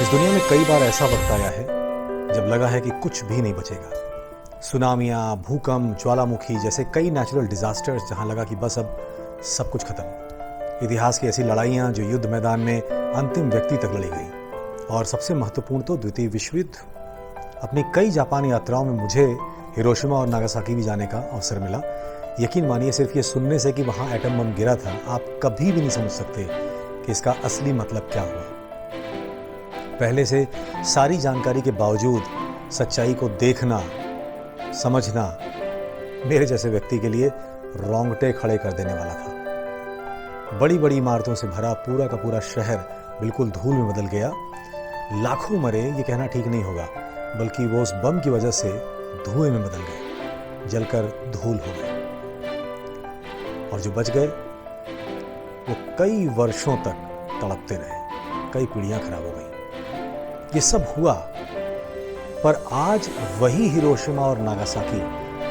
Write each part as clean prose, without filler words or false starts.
इस दुनिया में कई बार ऐसा वक्त आया है जब लगा है कि कुछ भी नहीं बचेगा। सुनामियाँ, भूकंप, ज्वालामुखी जैसे कई नेचुरल डिजास्टर्स, जहां लगा कि बस अब सब कुछ खत्म। इतिहास की ऐसी लड़ाइयाँ जो युद्ध मैदान में अंतिम व्यक्ति तक लड़ी गई। और सबसे महत्वपूर्ण तो द्वितीय विश्व युद्ध। अपनी कई जापान यात्राओं में मुझे हिरोशिमा और नागासाकी भी जाने का अवसर मिला। यकीन मानिए, सिर्फ ये सुनने से कि वहाँ एटम बम गिरा था, आप कभी भी नहीं समझ सकते कि इसका असली मतलब क्या हुआ। पहले से सारी जानकारी के बावजूद सच्चाई को देखना, समझना मेरे जैसे व्यक्ति के लिए रोंगटे खड़े कर देने वाला था। बड़ी बड़ी इमारतों से भरा पूरा का पूरा शहर बिल्कुल धूल में बदल गया। लाखों मरे, ये कहना ठीक नहीं होगा, बल्कि वो उस बम की वजह से धुएं में बदल गए, जलकर धूल हो गए। और जो बच गए वो कई वर्षों तक तड़पते रहे, कई पीढ़ियां खराब हो गई। ये सब हुआ, पर आज वही हिरोशिमा और नागासाकी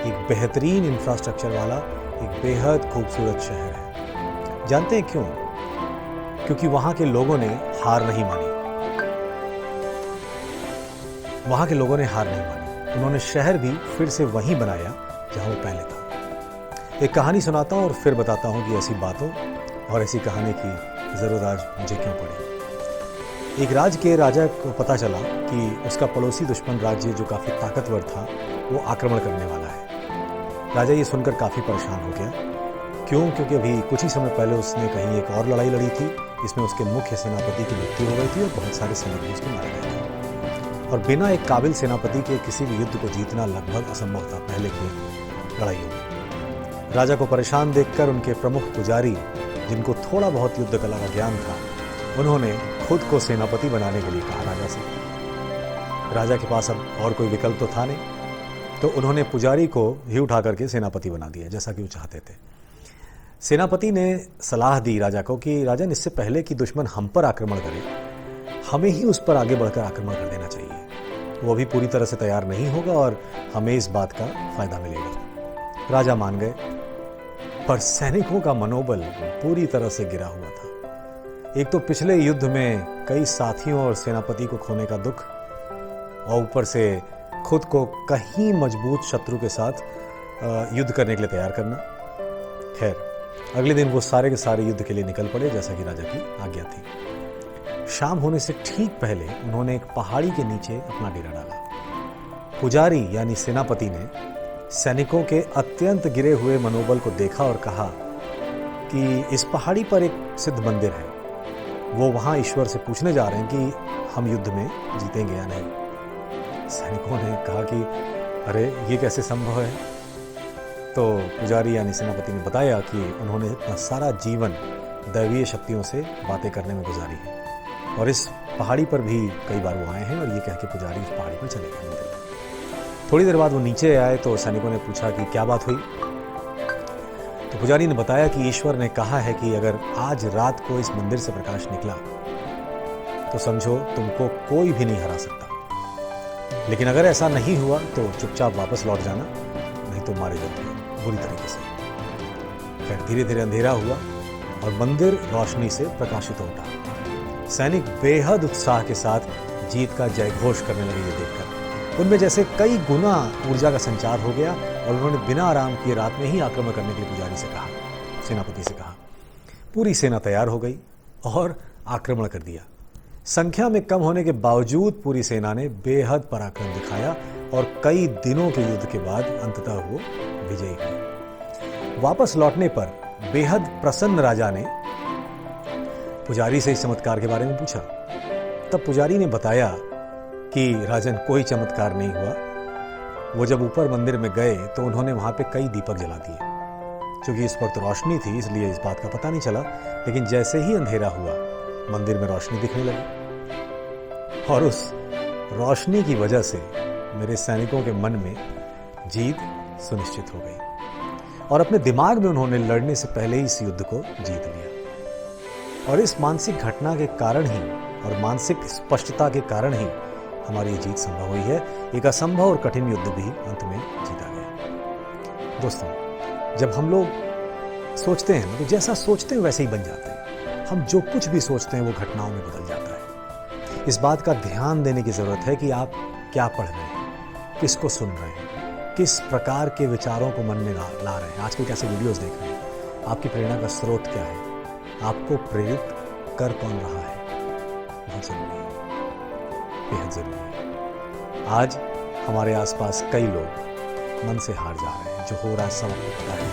एक बेहतरीन इंफ्रास्ट्रक्चर वाला एक बेहद खूबसूरत शहर है। जानते हैं क्यों? क्योंकि वहां के लोगों ने हार नहीं मानी। वहां के लोगों ने हार नहीं मानी। उन्होंने शहर भी फिर से वहीं बनाया जहां वो पहले था। एक कहानी सुनाता हूं और फिर बताता हूं कि ऐसी बातों और ऐसी कहानी की जरूरत आज मुझे क्यों पड़ी। एक राज्य के राजा को पता चला कि उसका पड़ोसी दुश्मन राज्य जो काफी ताकतवर था, वो आक्रमण करने वाला है। राजा ये सुनकर काफी परेशान हो गया। क्यों? क्योंकि अभी कुछ ही समय पहले उसने कहीं एक और लड़ाई लड़ी थी, इसमें उसके मुख्य सेनापति की मृत्यु हो गई थी और बहुत सारे सैनिक भी उसके मारे गए थे। और बिना एक काबिल सेनापति के किसी भी युद्ध को जीतना लगभग असंभव था पहले की लड़ाइयों में। राजा को परेशान देखकर उनके प्रमुख पुजारी, जिनको थोड़ा बहुत युद्ध कला का ज्ञान था, उन्होंने खुद को सेनापति बनाने के लिए कहा राजा से। राजा के पास अब और कोई विकल्प तो था नहीं, तो उन्होंने पुजारी को ही उठा करके सेनापति बना दिया, जैसा कि वो चाहते थे। सेनापति ने सलाह दी राजा को कि राजन, इससे पहले कि दुश्मन हम पर आक्रमण करे, हमें ही उस पर आगे बढ़कर आक्रमण कर देना चाहिए। वो अभी पूरी तरह से तैयार नहीं होगा और हमें इस बात का फायदा मिलेगा। राजा मान गए, पर सैनिकों का मनोबल पूरी तरह से गिरा हुआ था। एक तो पिछले युद्ध में कई साथियों और सेनापति को खोने का दुख, और ऊपर से खुद को कहीं मजबूत शत्रु के साथ युद्ध करने के लिए तैयार करना। खैर, अगले दिन वो सारे के सारे युद्ध के लिए निकल पड़े, जैसा कि राजा की आज्ञा थी। शाम होने से ठीक पहले उन्होंने एक पहाड़ी के नीचे अपना डेरा डाला। पुजारी यानी सेनापति ने सैनिकों के अत्यंत गिरे हुए मनोबल को देखा और कहा कि इस पहाड़ी पर एक सिद्ध मंदिर है। वो वहां ईश्वर से पूछने जा रहे हैं कि हम युद्ध में जीतेंगे या नहीं। सैनिकों ने कहा कि अरे, ये कैसे संभव है? तो पुजारी यानी सेनापति ने बताया कि उन्होंने अपना सारा जीवन दैवीय शक्तियों से बातें करने में गुजारी है, और इस पहाड़ी पर भी कई बार वो आए हैं। और ये कह के पुजारी इस पहाड़ी पर चले गए मंदिर में। थोड़ी देर बाद वो नीचे आए तो सैनिकों ने पूछा कि क्या बात हुई। तो पुजारी ने बताया कि ईश्वर ने कहा है कि अगर आज रात को इस मंदिर से प्रकाश निकला तो समझो तुमको कोई भी नहीं हरा सकता, लेकिन अगर ऐसा नहीं हुआ तो चुपचाप वापस लौट जाना, नहीं तो मारे जाओगे बुरी तरीके से। फिर धीरे धीरे अंधेरा हुआ और मंदिर रोशनी से प्रकाशित हो उठा। सैनिक बेहद उत्साह के साथ जीत का जयघोष करने लगे। ये देखकर उनमें जैसे कई गुना ऊर्जा का संचार हो गया और उन्होंने बिना आराम किए रात में ही आक्रमण करने के लिए पुजारी से कहा, सेनापति से कहा। पूरी सेना तैयार हो गई और आक्रमण कर दिया। संख्या में कम होने के बावजूद पूरी सेना ने बेहद पराक्रम दिखाया और कई दिनों के युद्ध के बाद अंततः वो विजयी हुए। वापस लौटने पर बेहद प्रसन्न राजा ने पुजारी से इस चमत्कार के बारे में पूछा। तब पुजारी ने बताया कि राजन, कोई चमत्कार नहीं हुआ। वो जब ऊपर मंदिर में गए तो उन्होंने वहां पे कई दीपक जला दिए। क्योंकि इस वक्त रोशनी थी, इसलिए इस बात का पता नहीं चला, लेकिन जैसे ही अंधेरा हुआ मंदिर में रोशनी दिखने लगी। और उस रोशनी की वजह से मेरे सैनिकों के मन में जीत सुनिश्चित हो गई और अपने दिमाग में उन्होंने लड़ने से पहले ही इस युद्ध को जीत लिया। और इस मानसिक घटना के कारण ही और मानसिक स्पष्टता के कारण ही हमारी जीत संभव हुई है। एक असंभव और कठिन युद्ध भी अंत में जीता गया। दोस्तों, जब हम लोग सोचते हैं ना, तो जैसा सोचते हैं वैसे ही बन जाते हैं। हम जो कुछ भी सोचते हैं वो घटनाओं में बदल जाता है। इस बात का ध्यान देने की ज़रूरत है कि आप क्या पढ़ रहे हैं, किसको सुन रहे हैं, किस प्रकार के विचारों को मन में ला रहे हैं, आजकल कैसे वीडियोस देख रहे हैं, आपकी प्रेरणा का स्रोत क्या है, आपको प्रेरित कर कौन रहा है। बहुत ज़रूरी है, बेहद ज़रूरी है। आज हमारे आसपास कई लोग मन से हार जा रहे हैं। जो हो रहा है सब आपको पता है,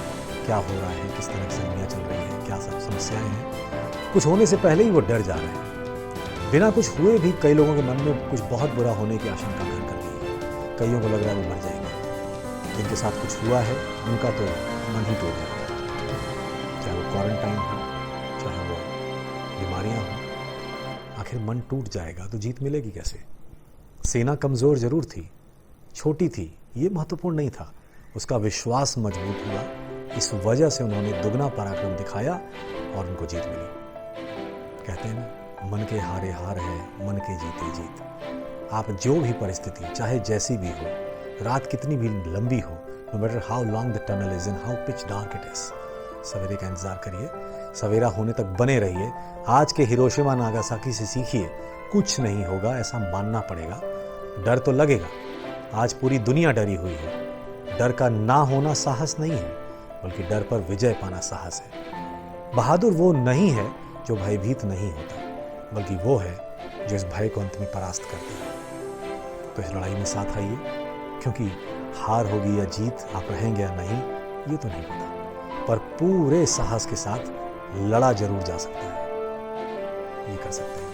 क्या हो रहा है, किस तरह की दुनिया चल रही है, क्या सब समस्याएं हैं। कुछ होने से पहले ही वो डर जा रहे हैं। बिना कुछ हुए भी कई लोगों के मन में कुछ बहुत बुरा होने की आशंका घर कर गई है। कईयों को लग रहा है वो मर जाएंगे। जिनके साथ कुछ हुआ है उनका तो मन ही टूट जाता है, चाहे वो क्वारंटाइन हो, चाहे वो बीमारियां हो। आखिर मन टूट जाएगा तो जीत मिलेगी कैसे। सेना कमज़ोर जरूर थी, छोटी थी, ये महत्वपूर्ण नहीं था। उसका विश्वास मजबूत हुआ, इस वजह से उन्होंने दुगना पराक्रम दिखाया और उनको जीत मिली। कहते हैं ना, मन के हारे हार है, मन के जीते जीत। आप जो भी परिस्थिति, चाहे जैसी भी हो, रात कितनी भी लंबी हो, no matter how long the tunnel is and how pitch dark it is, सवेरे का इंतजार करिए, सवेरा होने तक बने रहिए। आज के हिरोशिमा नागासाकी से सीखिए, कुछ नहीं होगा ऐसा मानना पड़ेगा। डर तो लगेगा, आज पूरी दुनिया डरी हुई है। डर का ना होना साहस नहीं है, बल्कि डर पर विजय पाना साहस है। बहादुर वो नहीं है जो भयभीत नहीं होता, बल्कि वो है जो इस भय को अंत में परास्त करता है। तो इस लड़ाई में साथ आइए, क्योंकि हार होगी या जीत, आप रहेंगे या नहीं, ये तो नहीं पता, पर पूरे साहस के साथ लड़ा जरूर जा सकता है। ये कर सकते हैं।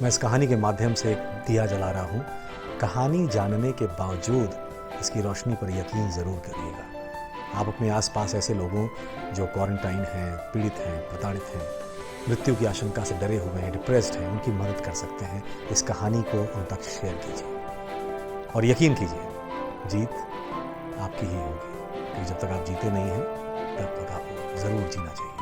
मैं इस कहानी के माध्यम से एक दिया जला रहा हूँ। कहानी जानने के बावजूद इसकी रोशनी पर यकीन ज़रूर करिएगा। आप अपने आसपास ऐसे लोगों जो क्वारंटाइन हैं, पीड़ित हैं, प्रताड़ित हैं, मृत्यु की आशंका से डरे हुए हैं, डिप्रेस्ड हैं, उनकी मदद कर सकते हैं। इस कहानी को उन तक शेयर कीजिए और यकीन कीजिए, जीत आपकी ही होगी। क्योंकि जब तक आप जीते नहीं हैं, तब तक आपको ज़रूर जीना चाहिए।